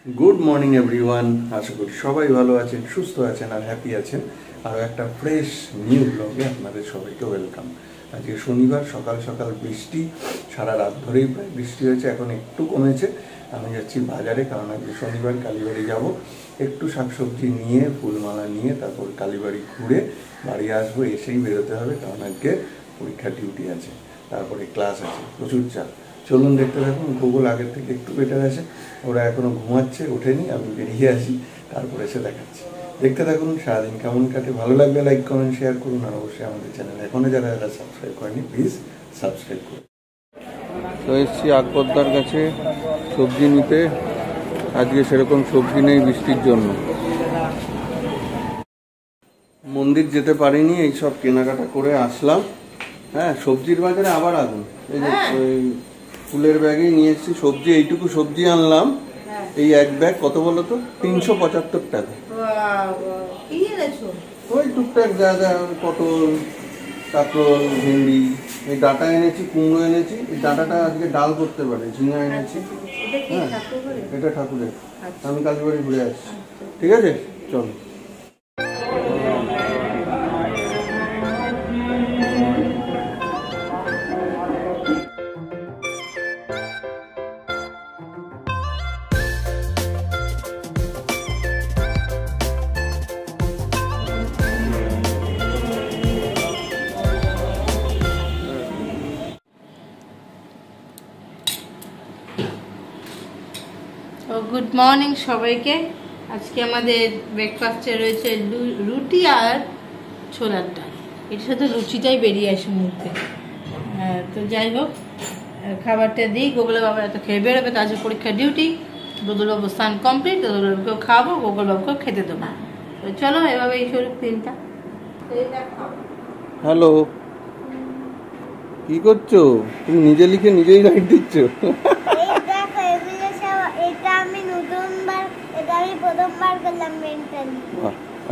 Good morning everyone. আশা করি সবাই ভালো আছেন, সুস্থ আছেন আর হ্যাপি আছেন। আরও একটা ফ্রেশ নিউ ব্লগে আপনাদের সবাইকে ওয়েলকাম। আজকে শনিবার, সকাল সকাল বৃষ্টি, সারা রাত ধরেই প্রায় বৃষ্টি হয়েছে, এখন একটু কমেছে। আমি যাচ্ছি বাজারে, কারণ আজকে শনিবার কালীবাড়ি যাব, একটু শাকসবজি নিয়ে ফুলমালা নিয়ে তারপর কালীবাড়ি ঘুরে বাড়ি আসবো। এসেই বেরোতে হবে, কারণ আজকে পরীক্ষা ডিউটি আছে, তারপরে ক্লাস আছে, প্রচুর চাপ। চলুন দেখতে থাকুন। গুগল আগের থেকে একটু বেটার আছে, ওরা এখনও ঘুমাচ্ছে, ওঠেনি। আমি বেরিয়ে আসি, তারপরে এসে দেখাচ্ছি। দেখতে থাকুন সারাদিন কেমন কাটে। ভালো লাগলে লাইক কমেন্ট শেয়ার করুন, আর অবশ্যই আমাদের চ্যানেল এখনও যারা সাবস্ক্রাইব করেনি প্লিজ সাবস্ক্রাইব করুন। তো এসছি আকবরদার কাছে সবজি নিতে। আজকে সেরকম সবজি নেই বৃষ্টির জন্য, মন্দির যেতে পারিনি, এইসব কেনাকাটা করে আসলাম। হ্যাঁ, সবজির বাজারে আবার আগুন। এই যে ফুলের ব্যাগেই নিয়ে এসেছি সবজি, এইটুকু সবজি আনলাম। এই এক ব্যাগ কত বলো তো? 375 টাকা। ওই টুকটাক যা যা, পটল, কাঁকরোল, ভেন্ডি, এই ডাঁটা এনেছি, কুমড়ো এনেছি। এই ডাঁটাটা আজকে ডাল করতে পারে। ঝিঙা এনেছি। হ্যাঁ, এটা ঠাকুরের। আমি কালীবাড়ি ঘুরে আসছি। ঠিক আছে, চলো। গুড মর্নিং সবাইকে। আজকে আমাদের ব্রেকফাস্টে রয়েছে রুটি আর ছোলার ডাল। এটার সাথে লুচিটাই বেরিয়ে আসে মুখে। তো যাই হোক, খাবারটা দিই। গোগল বাবা এত খেয়ে বেরোবে, তার যে পরীক্ষা ডিউটি। গোগলবাবু স্নান কমপ্লিট, গোগলবাবুকেও খাওয়াবো, গোগলবাবুকেও খেতে দেবো। তো চলো, এভাবে এই শরীর তিনটা। হ্যালো, কি করছো তুমি? নিজে লিখে নিজেই রাইট দিচ্ছ।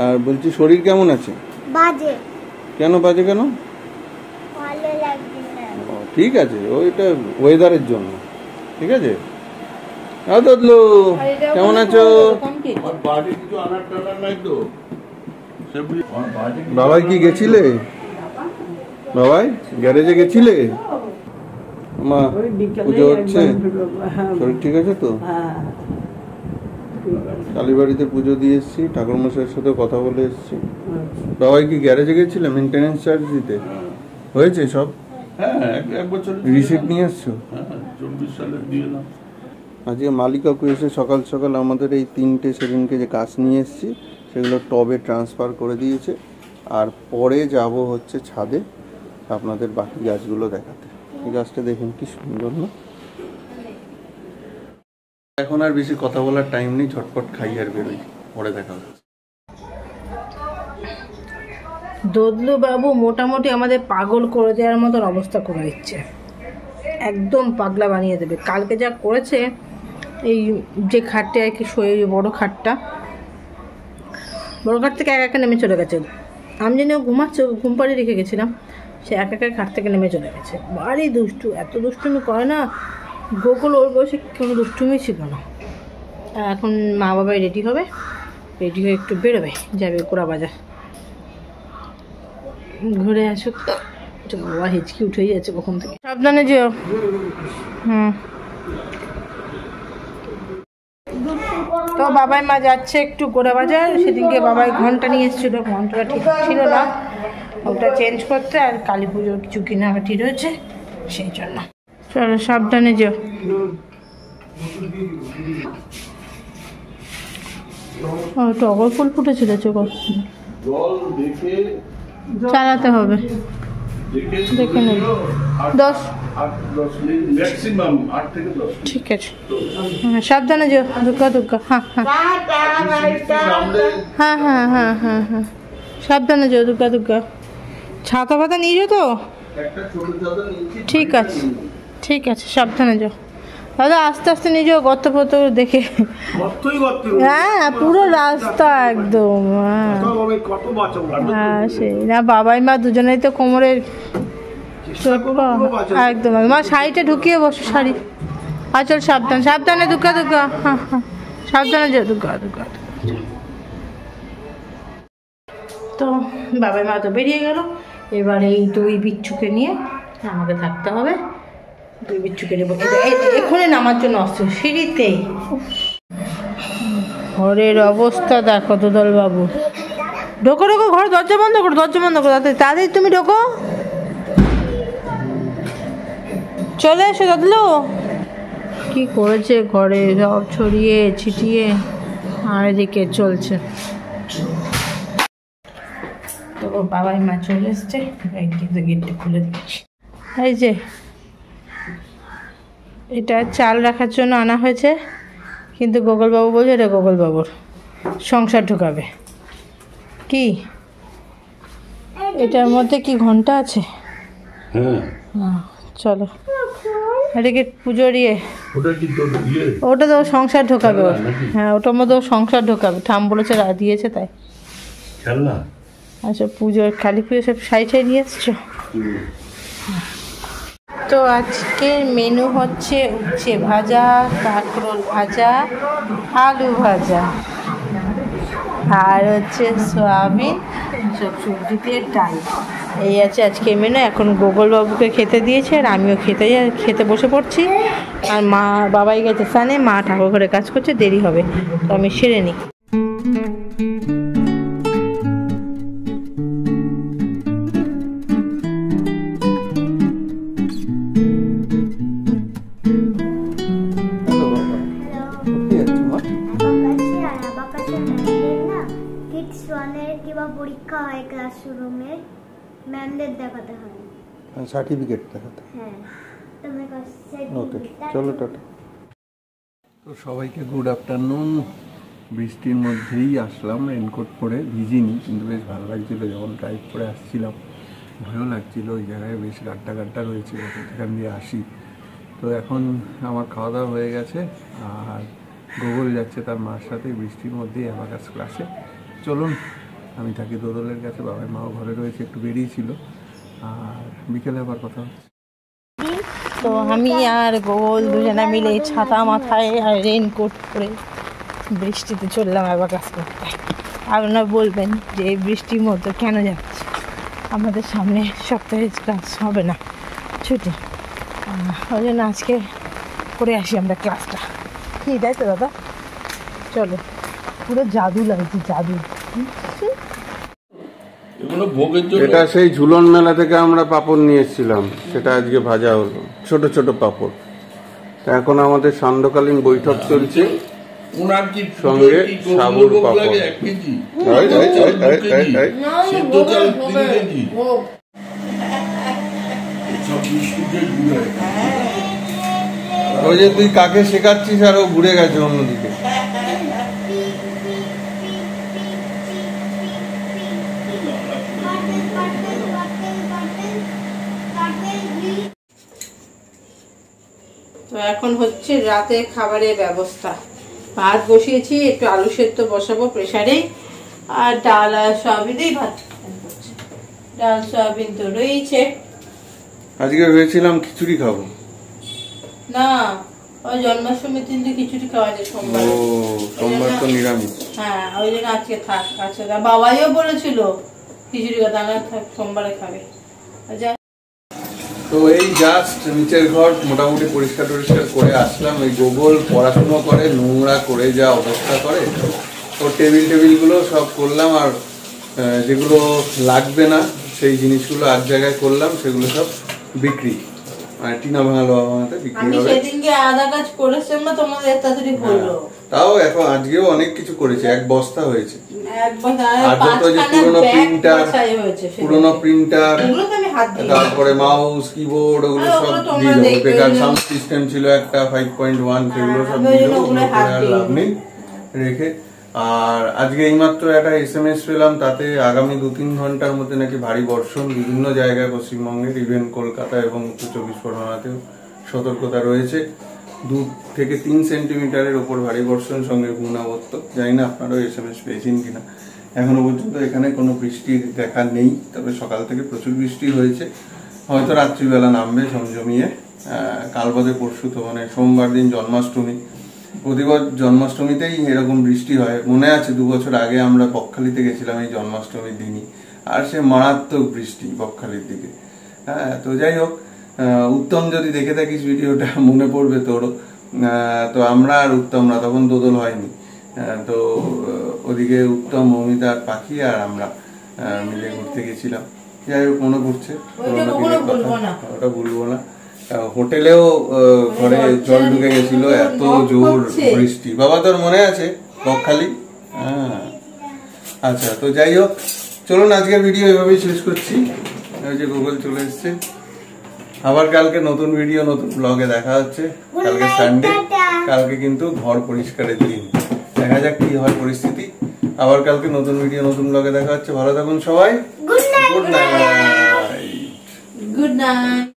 আর বলছি, শরীর কেমন আছে? বাজে। কেন বাজে? কেন? ভালো লাগছে না। ঠিক আছে, ওইটা ওয়েদারের জন্য। ঠিক আছে। কেমন আছো? বাবাই কি গেছিলে? বাবাই গ্যারেজে গেছিলে? মা পুজো হচ্ছে, শরীর ঠিক আছে তো? কালীবাড়িতে পুজো দিয়ে এসছি, ঠাকুরমশাইয়ের সাথে কথা বলে এসছি। বাবাই কি গ্যারেজে গেছিলে মেনটেনেন্স চার্জ দিতে? হয়েছে সব? এক বছর রিসিপ্ট নিয়ে এসছো? 24 সালে দিয়ে এলাম। আজকে মালিক কাকু এসে সকাল সকাল আমাদের এই 3টে সেদিনকে যে গাছ নিয়ে এসছি সেগুলো টবে ট্রান্সফার করে দিয়েছে। আর পরে যাব হচ্ছে ছাদে আপনাদের বাকি গাছগুলো দেখাতে। এই গাছটা দেখুন কি সুন্দর না? এখন আর বেশি কথা বলার টাইম নেই, ঝটপট খাই আর বেরোই, পরে দেখা হচ্ছে। দদলু বাবু মোটামুটি আমাদের পাগল করে দেওয়ার মতন অবস্থা করে দিচ্ছে, একদম পাগলা বানিয়ে দেবে। কালকে যা করেছে, এই যে খাটটা আর কি, বড় খাটটা, বড় খাট থেকে একা নেমে চলে গেছে। আমি জানি ও ঘুমাচ্ছে, ঘুম পাড়িয়ে রেখে গেছিলাম, সে একা খাট থেকে নেমে চলে গেছে। ভারী দুষ্টু, এত দুষ্টুমি করে না। গোকুল ওর বয়সে কোনো দুষ্টুমি ছিল না। এখন মা বাবাই রেডি হবে, রেডি হয়ে একটু বেরোবে, যাবে কোড়া বাজার, ঘুরে আসুক। বাবা হিচকি উঠেই যাচ্ছে কখন থেকে। সাবধানে যেও। তো বাবাই মা যাচ্ছে একটু গোড়া বাজার। সেদিনকে বাবাই ঘন্টা নিয়ে এসেছিলো, ঘন্টাটা ঠিক ছিল না, ওটা চেঞ্জ করতে। আর কালী পুজোর কিছু কেনাকাটি রয়েছে, সেই জন্য। চলো, সাবধানে যেও। টগর ফুল ফুটেছিল, চালাতে হবে, দেখে নেব। 10 ঠিক আছে। হ্যাঁ, সাবধানে যেও। দুর্গা দুর্গা। হ্যাঁ হ্যাঁ হ্যাঁ হ্যাঁ হ্যাঁ হ্যাঁ হ্যাঁ, সাবধানে যেও। দুর্গা দুর্গা। ছাতা ফাতা নিয়ে যাও তো? ঠিক আছে ঠিক আছে, সাবধানে যাও দাদা। আস্তে আস্তে নিয়ে যাও, গর্ত ফর্ত দেখে। হ্যাঁ, পুরো রাস্তা একদম। হ্যাঁ সেই না, বাবাই মা দুজনেই তো কোমরের একদম। মা শাড়িটা ঢুকিয়ে বসো, শাড়ি। আচল সাবধান, সাবধানে। দুর্গা দুর্গা। হ্যাঁ হ্যাঁ সাবধানে যেও, দুর্গা দুর্গা। তো বাবাই মা তো বেরিয়ে গেল, এবার এই দুই বিচ্ছুকে নিয়ে আমাকে থাকতে হবে। দুই বিচ্ছুকে নেবো, এক্ষুনি নামার জন্য অস্ত্র সিঁড়িতেই। ঘরের অবস্থা দেখো দুদল বাবু। ঢোকো ঢোকো, ঘর দরজা বন্ধ করো, দরজা বন্ধ করো, তাড়াতাড়ি তুমি ঢোকো, চলে এসো দাদলু। কি করেছে ঘরে সব ছড়িয়ে ছিটিয়ে, আর এদিকে চলছে। তো বাবাই মা চলে এসছে, গেটটা খুলে দিচ্ছি। এই যে এটা চাল রাখার জন্য আনা হয়েছে, কিন্তু গোগলবাবু বলছে এটা গোগলবাবুর সংসার ঢোকাবে। কি এটার মধ্যে কি ঘন্টা আছে? হ্যাঁ, চলো এটাকে পুজোর ওটা ওটা তো সংসার ঢোকাবে ওর। হ্যাঁ, ওটার মধ্যে ও সংসার ঢোকাবে, ঠাম বলেছে দিয়েছে তাই। খেলনা আচ্ছা, পুজোর কালী পুজো সব সাই নিয়ে এসছো। তো আজকের মেনু হচ্ছে উচ্ছে ভাজা, কাঁকরোল ভাজা, আলু ভাজা, আর হচ্ছে সয়াবিন সব সবজি দিয়ে ডাল। এই আছে আজকের মেনু। এখন গোগলবাবুকে খেতে দিয়েছে, আর আমিও খেতে বসে পড়ছি। আর মা বাবাই গেছে স্নানে, মা ঠাকুর ঘরে কাজ করছে, দেরি হবে, তো আমি সেরে নিই। পরীক্ষা হয় ক্লাসরুমে, ম্যামদের দেখাতে হয়, সার্টিফিকেট দেখাতে। হ্যাঁ, ওকে, চলো টাটা। তো সবাইকে গুড আফটারনুন। বৃষ্টির মধ্যেই আসলাম, রেনকোট পরে, ভিজিনি, কিন্তু বেশ ভালো লাগছিলো যখন ড্রাইভ করে আসছিলাম। ভয়ও লাগছিল, ওই জায়গায় বেশ গাড্ডা গাড্ডা রয়েছিল, সেখান দিয়ে আসি। তো এখন আমার খাওয়া দাওয়া হয়ে গেছে, আর গোগল যাচ্ছে তার মার সাথে বৃষ্টির মধ্যেই অ্যাবাকাস ক্লাসে। চলুন, আমি থাকি দোদলের কাছে, বাবার মাও ঘরে রয়েছে, একটু বেরিয়েছিল, আর বিকেলে আবার কথা হচ্ছে। তো আমি আর গোগল দুজনে মিলে ছাতা মাথায় আর রেনকোট পরে বৃষ্টিতে চললাম অ্যাবাকাস করতে। আপনারা বলবেন যে এই বৃষ্টির মধ্যে কেন যাচ্ছে? আমাদের সামনে সপ্তাহে ক্লাস হবে না, ছুটি, ওই জন্য আজকে করে আসি আমরা ক্লাসটা। কি তাই তো দাদা? চলো, পুরো জাদু লাগছে, জাদু। এটা সেই ঝুলন মেলা থেকে আমরা পাপড় নিয়ে এসেছিলাম, সেটা আজকে ভাজা হলো, ছোট ছোট পাপড়। এখন আমাদের সান্ধ্যকালীন বৈঠক চলছে, সঙ্গে সাবুর পাপড়। ওই যে তুই কাকে শেখাচ্ছিস আর ও ঘুরে গেছে অন্যদিকে। তো এখন হচ্ছে রাতে খাবারের ব্যবস্থা। ভাত বসিয়েছি, একটু আলু সেদ্ধ বসাবো প্রেসারে, আর ডাল আর সয়াবিনেই ভাত। ডাল সয়াবিন তো রয়েছে। আজকে ভেবেছিলাম খিচুড়ি খাবো, না ওই জন্মাষ্টমীর দিন খিচুড়ি খাওয়া যায় সোমবার। ও সোমবার তো নিরামিষ। হ্যাঁ, ওই জন্য আজকে থাক। আচ্ছা, বাবাইও বলেছিল খিচুড়ি কথা, না থাক, সোমবারে খাবে। আচ্ছা, তো এই জাস্ট নিচের ঘর মোটামুটি পরিষ্কার টরিষ্কার করে আসলাম। এই গোগল পড়াশুনো করে, নোংরা করে যা অবস্থা করে, ওর টেবিলগুলো সব করলাম, আর যেগুলো লাগবে না সেই জিনিসগুলো এক জায়গায় করলাম, সেগুলো সব বিক্রি, মানে টিনা ভাঙালো আমাদের বিক্রি হবে। সেদিনকে আধা কাজ করেছেন না, তোমাদের তাড়াতাড়ি হলো। তাও এখন আজকেও অনেক কিছু করেছে, এক বস্তা হয়েছে। আর যত যে পুরোনো প্রিন্টার, তারপরে মাউস, কিবোর্ড, ওগুলো সব দিয়ে দেবো। বেকার সাউন্ড সিস্টেম ছিল একটা 5.1, সেগুলো সব দিয়ে দেবো, ওগুলো করে আর লাভ নেই রেখে। আর আজকে এইমাত্র একটা SMS পেলাম, তাতে আগামী 2-3 ঘন্টার মধ্যে নাকি ভারী বর্ষণ বিভিন্ন জায়গায় পশ্চিমবঙ্গের, ইভেন কলকাতা এবং উত্তর 24 পরগনাতেও সতর্কতা রয়েছে। 2 থেকে 3 সেন্টিমিটারের ওপর ভারী বর্ষণ, সঙ্গে ঘূর্ণাবর্ত। জানি না আপনারাও SMS পেয়েছেন কিনা। এখনো পর্যন্ত এখানে কোনো বৃষ্টির দেখা নেই, তবে সকাল থেকে প্রচুর বৃষ্টি হয়েছে, হয়তো রাত্রিবেলা নামবে ঝমঝমিয়ে। কাল বাদে পরশু তো মানে সোমবার দিন জন্মাষ্টমী, প্রতিবার জন্মাষ্টমীতেই এরকম বৃষ্টি হয়। মনে আছে 2 বছর আগে আমরা বকখালিতে গেছিলাম এই জন্মাষ্টমীর দিনই, আর সে মারাত্মক বৃষ্টি বকখালির দিকে। হ্যাঁ, তো যাই হোক, উত্তম যদি দেখে থাকিস ভিডিওটা মনে পড়বে তোরও। তো আমরা আর উত্তমরা তখন দোদল হয়নি, তো ওদিকে উত্তম, মৌমিতা, আর পাখি আর আমরা মিলে ঘুরতে গেছিলাম। যাই হোক, মনে পড়ছে ওটা ভুলবো না। হোটেলেও ঘরে জল ঢুকে গেছিল, এত জোর বৃষ্টি। বাবা তোর মনে আছে বকখালি? হ্যাঁ, আচ্ছা, তো যাই হোক, চলুন আজকের ভিডিও এভাবেই শেষ করছি। ওই যে গুগল চলে এসছে। আবার কালকে নতুন ভিডিও নতুন ব্লগে দেখা হচ্ছে। কালকে সানডে, কালকে কিন্তু ঘর পরিষ্কারের দিন। দেখা যাক কি হয় পরিস্থিতি। আবার কালকে নতুন ভিডিও নতুন ব্লগে দেখা হচ্ছে। ভালো থাকুন সবাই। Good night. Good night.